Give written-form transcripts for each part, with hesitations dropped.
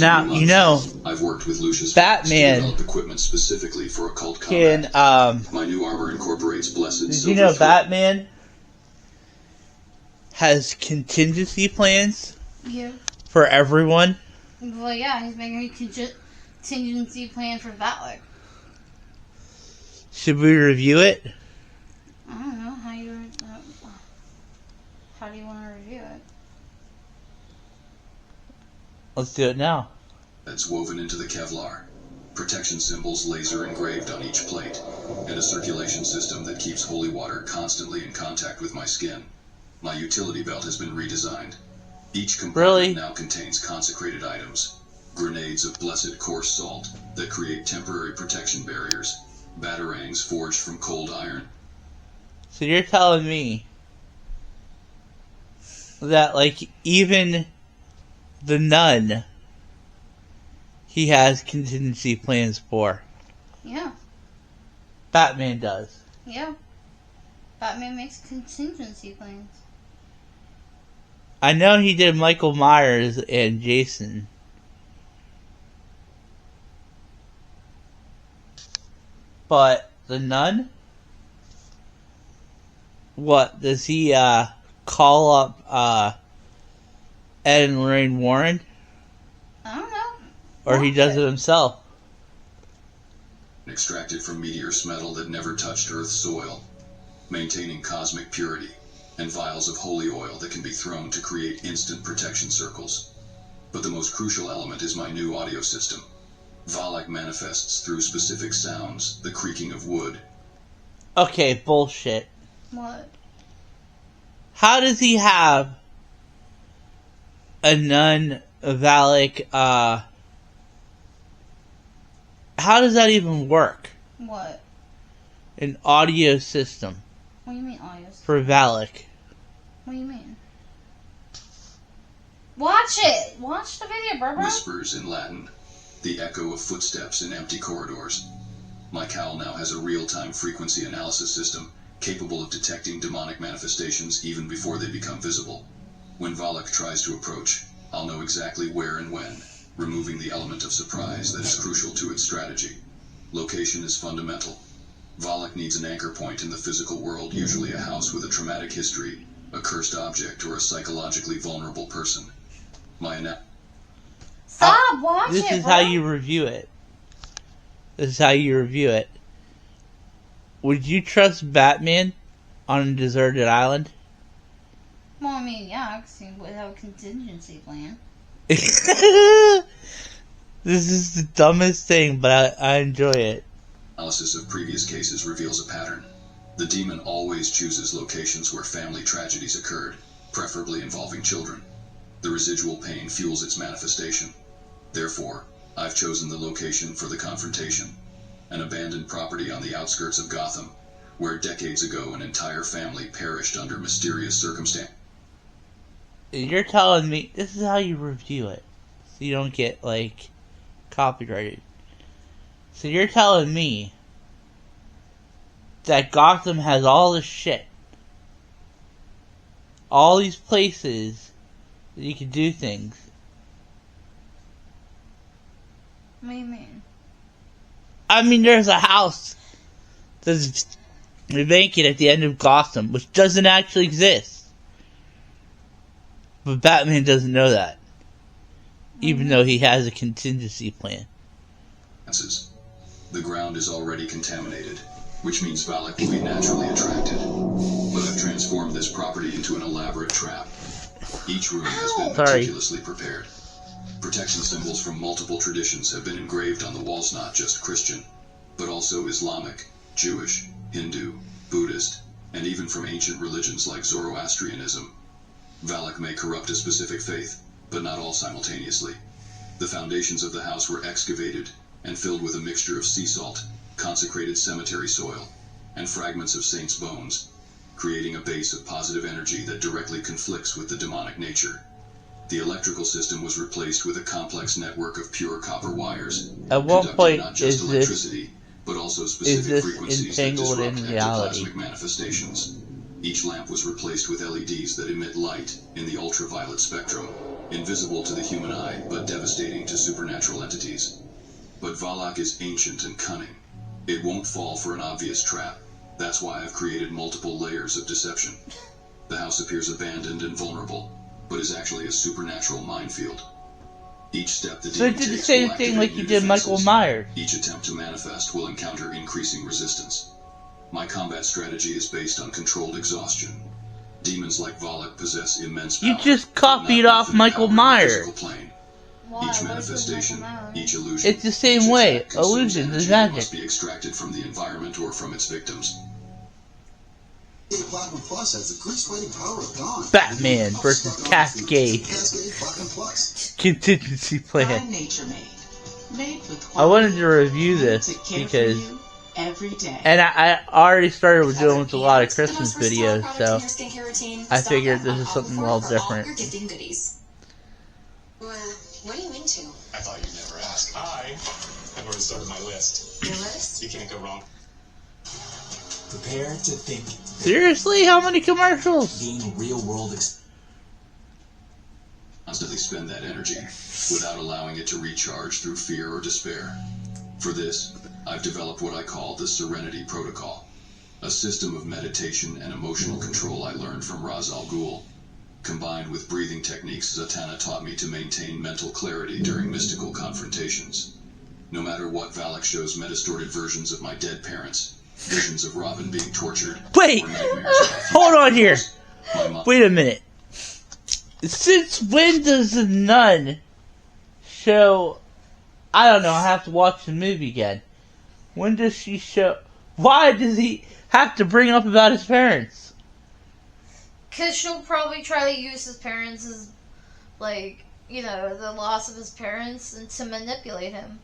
past now, few months, you know, I've worked with Lucius Batman to develop equipment specifically for occult can, combat. My new armor incorporates blessed did silver you know thread. Batman has contingency plans? Yeah. For everyone? Well, yeah, he's making a contingency plan for Valek. Should we review it? I don't know how do you want to review it? Let's do it now. It's woven into the Kevlar. Protection symbols laser engraved on each plate, and a circulation system that keeps holy water constantly in contact with my skin. My utility belt has been redesigned. Each compartment now contains consecrated items, grenades of blessed coarse salt that create temporary protection barriers, batarangs forged from cold iron. So you're telling me that, like, even the nun he has contingency plans for? Yeah. Batman does. Yeah. Batman makes contingency plans. I know he did Michael Myers and Jason. But the nun? What, does he call up Ed and Lorraine Warren? I don't know. Or he does it himself? Extracted from meteor's metal that never touched Earth's soil, maintaining cosmic purity, and vials of holy oil that can be thrown to create instant protection circles. But the most crucial element is my new audio system. Valek manifests through specific sounds, the creaking of wood. Okay, bullshit. What? How does he have a nun, a Valek, how does that even work? What? An audio system. What do you mean audio? For Valek. What do you mean? Watch it! Watch the video, bro. Whispers in Latin. The echo of footsteps in empty corridors. My cowl now has a real-time frequency analysis system capable of detecting demonic manifestations even before they become visible. When Valek tries to approach, I'll know exactly where and when, removing the element of surprise that is crucial to its strategy. Location is fundamental. Valek needs an anchor point in the physical world, usually a house with a traumatic history, a cursed object, or a psychologically vulnerable person. Stop, watch this it, is bro. how you review it. This is how you review it. Would you trust Batman on a deserted island? Well, I mean, yeah, because he would have a contingency plan. This is the dumbest thing, but I enjoy it. Analysis of previous cases reveals a pattern. The demon always chooses locations where family tragedies occurred, preferably involving children. The residual pain fuels its manifestation. Therefore, I've chosen the location for the confrontation, an abandoned property on the outskirts of Gotham, where decades ago an entire family perished under mysterious circumstances. You're telling me this is how you review it, so you don't get, like, copyrighted. So you're telling me that Gotham has all this shit, all these places that you can do things. What do you mean? I mean, there's a house that's vacant at the end of Gotham, which doesn't actually exist. But Batman doesn't know that, even though he has a contingency plan. The ground is already contaminated, which means Valek will be naturally attracted. But I've transformed this property into an elaborate trap. Each room has been meticulously prepared. Protection symbols from multiple traditions have been engraved on the walls, not just Christian, but also Islamic, Jewish, Hindu, Buddhist, and even from ancient religions like Zoroastrianism. Valek may corrupt a specific faith, but not all simultaneously. The foundations of the house were excavated and filled with a mixture of sea salt, consecrated cemetery soil, and fragments of saints' bones, creating a base of positive energy that directly conflicts with the demonic nature. The electrical system was replaced with a complex network of pure copper wires, At what point not just is electricity, but also specific this frequencies that entangled disrupt in reality? ectoplasmic manifestations. Each lamp was replaced with LEDs that emit light in the ultraviolet spectrum, invisible to the human eye, but devastating to supernatural entities. But Valek is ancient and cunning. It won't fall for an obvious trap. That's why I've created multiple layers of deception. The house appears abandoned and vulnerable, but is actually a supernatural minefield. Each step the demon takes did the same will thing like activate you new did Michael defenses. Myers. Each attempt to manifest will encounter increasing resistance. My combat strategy is based on controlled exhaustion. Demons like Valek possess immense power. You just copied but not off infinite Michael power in the Myers. physical plane. Why? Each What manifestation, is Michael Myers? each illusion, It's the same each way. attack consumes Illusions is energy that magic. must be extracted from the environment or from its victims. Platinum Plus has the grease fighting power of dawn. Batman versus Cascade. Cascade Platinum Plus. Contingency plan. I'm nature made with I wanted to review this to care because, for you every day. and I already started with doing with a lot of Christmas videos, so I figured this is something a little different. Your gifting goodies. Well, what are you into? I thought you'd never ask. I've already started my list. Your list? You can't go wrong. Prepare to think. Seriously? How many commercials? Gain real-world Constantly spend that energy, without allowing it to recharge through fear or despair. For this, I've developed what I call the Serenity Protocol, a system of meditation and emotional control I learned from Ra's al Ghul. Combined with breathing techniques Zatanna taught me to maintain mental clarity during mystical confrontations. No matter what, Valek shows distorted versions of my dead parents, visions of Robin being tortured. Wait! or nightmares about Hold on here. my mom. Wait a minute. Since when does the nun show... I don't know, I have to watch the movie again. When does she show... Why does he have to bring up about his parents? Because she'll probably try to use his parents as, like, you know, the loss of his parents and to manipulate him.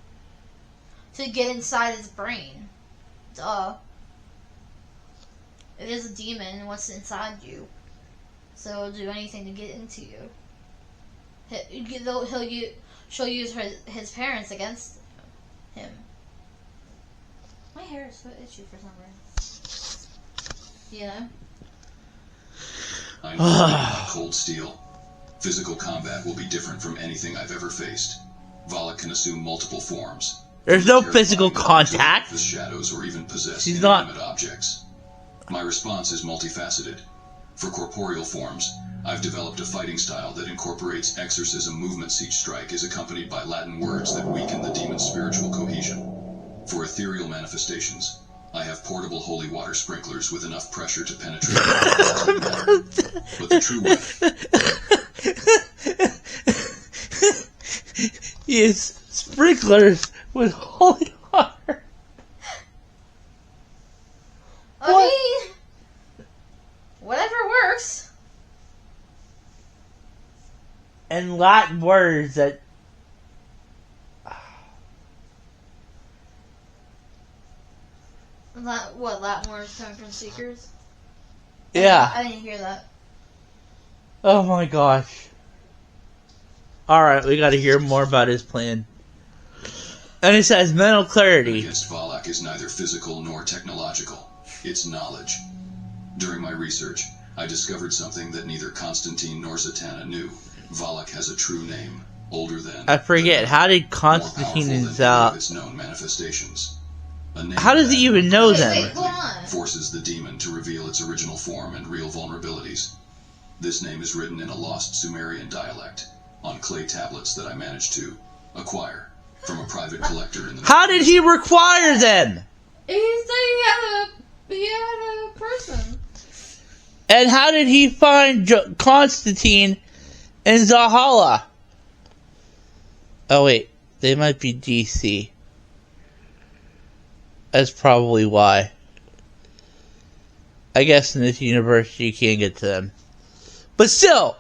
To get inside his brain. Duh. It is a demon, what's inside you. So it'll do anything to get into you. She'll use his parents against him. My hair is so itchy for some reason. You know? I'm like cold steel. Physical combat will be different from anything I've ever faced. Valek can assume multiple forms. There's no Terrifying physical to contact. The shadows or even possess She's not- inanimate objects. My response is multifaceted. For corporeal forms, I've developed a fighting style that incorporates exorcism movements. Each strike is accompanied by Latin words that weaken the demon's spiritual cohesion. For ethereal manifestations, I have portable holy water sprinklers with enough pressure to penetrate the matter. But the true weapon... Yes, sprinklers with holy water. I mean, whatever works. And Latin words that... Latin words coming from seekers? Yeah. I didn't hear that. Oh my gosh. Alright, we gotta hear more about his plan. And it says mental clarity. Against Valek is neither physical nor technological. It's knowledge. During my research, I discovered something that neither Constantine nor Zatanna knew. Valek has a true name, older than... I forget, how did more Constantine powerful and than any of its known manifestations. A name How does he that, even know Wait, them? wait, hold on. forces the demon to reveal its original form and real vulnerabilities. This name is written in a lost Sumerian dialect, on clay tablets that I managed to acquire from a private collector in the... How did he require them? He said he had a person. And how did he find Constantine and Zahala? Oh wait, they might be DC. That's probably why. I guess in this universe you can't get to them. But still,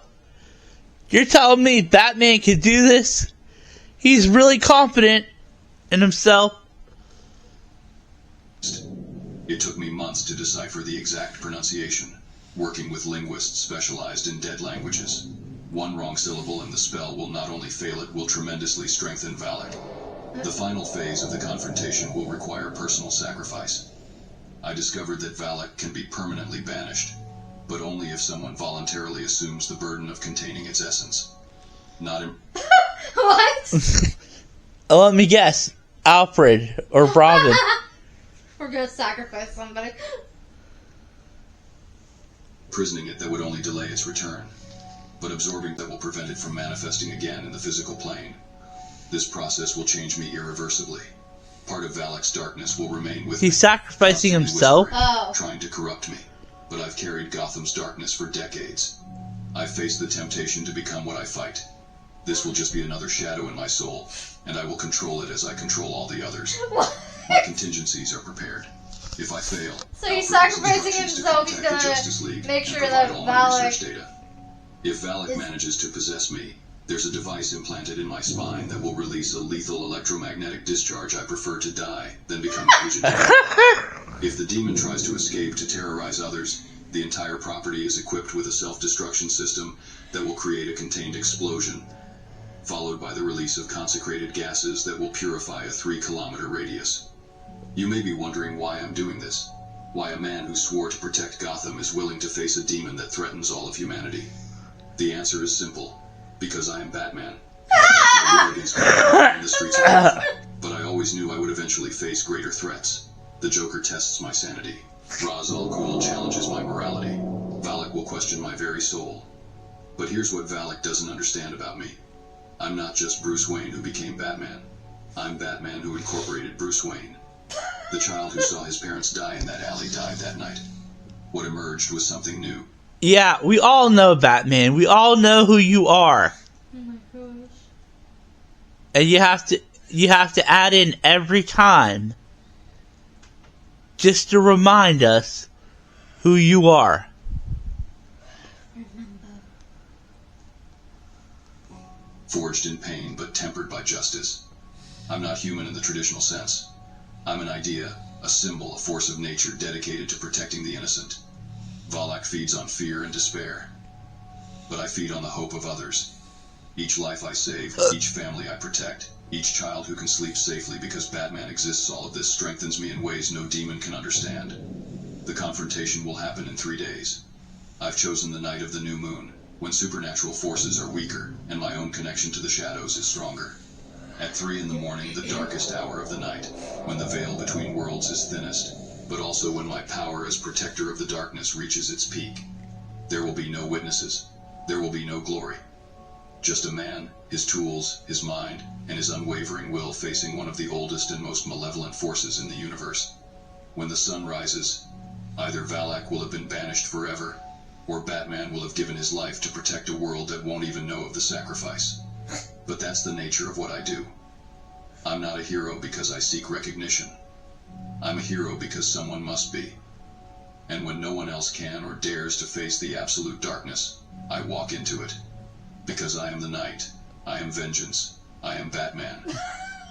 you're telling me Batman can do this? He's really confident in himself. It took me months to decipher the exact pronunciation, working with linguists specialized in dead languages. One wrong syllable and the spell will not only fail, it will tremendously strengthen Valek. The final phase of the confrontation will require personal sacrifice. I discovered that Valek can be permanently banished, but only if someone voluntarily assumes the burden of containing its essence. Not in... What? Let me guess. Alfred or Robin. We're gonna sacrifice somebody. Imprisoning it that would only delay its return, but absorbing that will prevent it from manifesting again in the physical plane. This process will change me irreversibly. Part of Valek's darkness will remain with me. He's sacrificing himself? Trying to corrupt me, but I've carried Gotham's darkness for decades. I've faced the temptation to become what I fight. This will just be another shadow in my soul, and I will control it as I control all the others. My contingencies are prepared. If I fail, so he's sacrificing himself. He's gonna make sure that Valek... If Valek manages to possess me, there's a device implanted in my spine that will release a lethal electromagnetic discharge. I prefer to die than become agent. If the demon tries to escape to terrorize others, the entire property is equipped with a self-destruction system that will create a contained explosion, followed by the release of consecrated gases that will purify a 3-kilometer radius. You may be wondering why I'm doing this. Why a man who swore to protect Gotham is willing to face a demon that threatens all of humanity. The answer is simple. Because I am Batman. I war against crime in the streets of Gotham, but I always knew I would eventually face greater threats. The Joker tests my sanity. Ra's al Ghul challenges my morality. Valek will question my very soul. But here's what Valek doesn't understand about me. I'm not just Bruce Wayne who became Batman. I'm Batman who incorporated Bruce Wayne. The child who saw his parents die in that alley died that night. What emerged was something new. Yeah, we all know Batman. We all know who you are. Oh my gosh. And you have to add in every time just to remind us who you are. Forged in pain but tempered by justice. I'm not human in the traditional sense. I'm an idea, a symbol, a force of nature dedicated to protecting the innocent. Valek feeds on fear and despair, but I feed on the hope of others. Each life I save, each family I protect, each child who can sleep safely because Batman exists, all of this strengthens me in ways no demon can understand. The confrontation will happen in 3 days. I've chosen the night of the new moon, when supernatural forces are weaker and my own connection to the shadows is stronger. At 3 in the morning, the darkest hour of the night, when the veil between worlds is thinnest, but also when my power as protector of the darkness reaches its peak. There will be no witnesses. There will be no glory. Just a man, his tools, his mind, and his unwavering will facing one of the oldest and most malevolent forces in the universe. When the sun rises, either Valek will have been banished forever, or Batman will have given his life to protect a world that won't even know of the sacrifice. But that's the nature of what I do. I'm not a hero because I seek recognition. I'm a hero because someone must be. And when no one else can or dares to face the absolute darkness, I walk into it. Because I am the night, I am vengeance, I am Batman.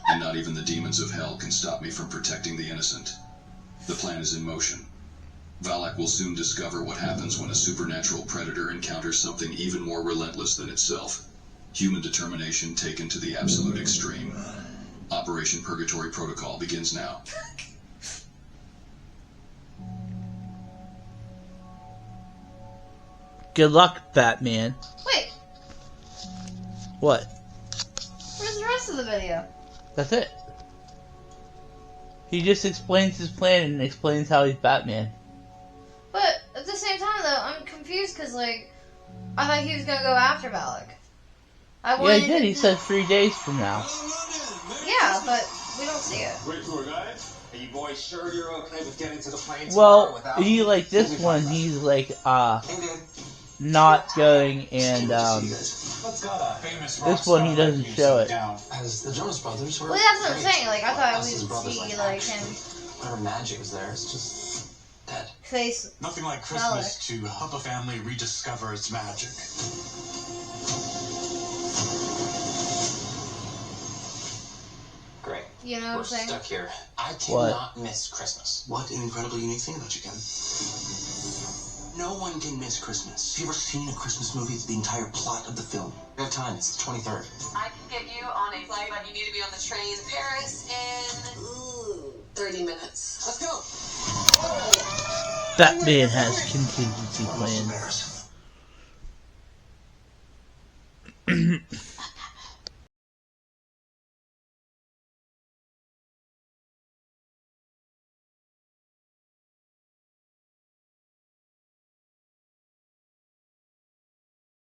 And not even the demons of hell can stop me from protecting the innocent. The plan is in motion. Valek will soon discover what happens when a supernatural predator encounters something even more relentless than itself. Human determination taken to the absolute extreme. Operation Purgatory Protocol begins now. Good luck, Batman. Wait, What? where's the rest of the video? That's it. He just explains his plan and explains how he's Batman. But at the same time, though, I'm confused because, like, I thought he was gonna go after Valek. Yeah, he did. He said 3 days from now. Yeah, but we don't see it. Wait for it, guys. Are you boys sure you're okay with getting to the plane tomorrow Well, without he like this one. He's like not going, and Let's go. this one he doesn't show it. As the Jonas Brothers were. Well, that's what I'm saying. Like, I thought Us we as would brothers, see, like, like, action. him Whatever magic was there, it's just dead. face. Nothing like Christmas to help a family rediscover its magic. Great. You know what We're I'm saying? stuck here. I What? cannot miss Christmas. What an incredibly unique thing about you, Ken. No one can miss Christmas. Have you ever seen a Christmas movie? It's the entire plot of the film. We have time. It's the 23rd. I can get you on a flight, but you need to be on the train to Paris in 30 minutes. Let's go. Batman has contingency plans.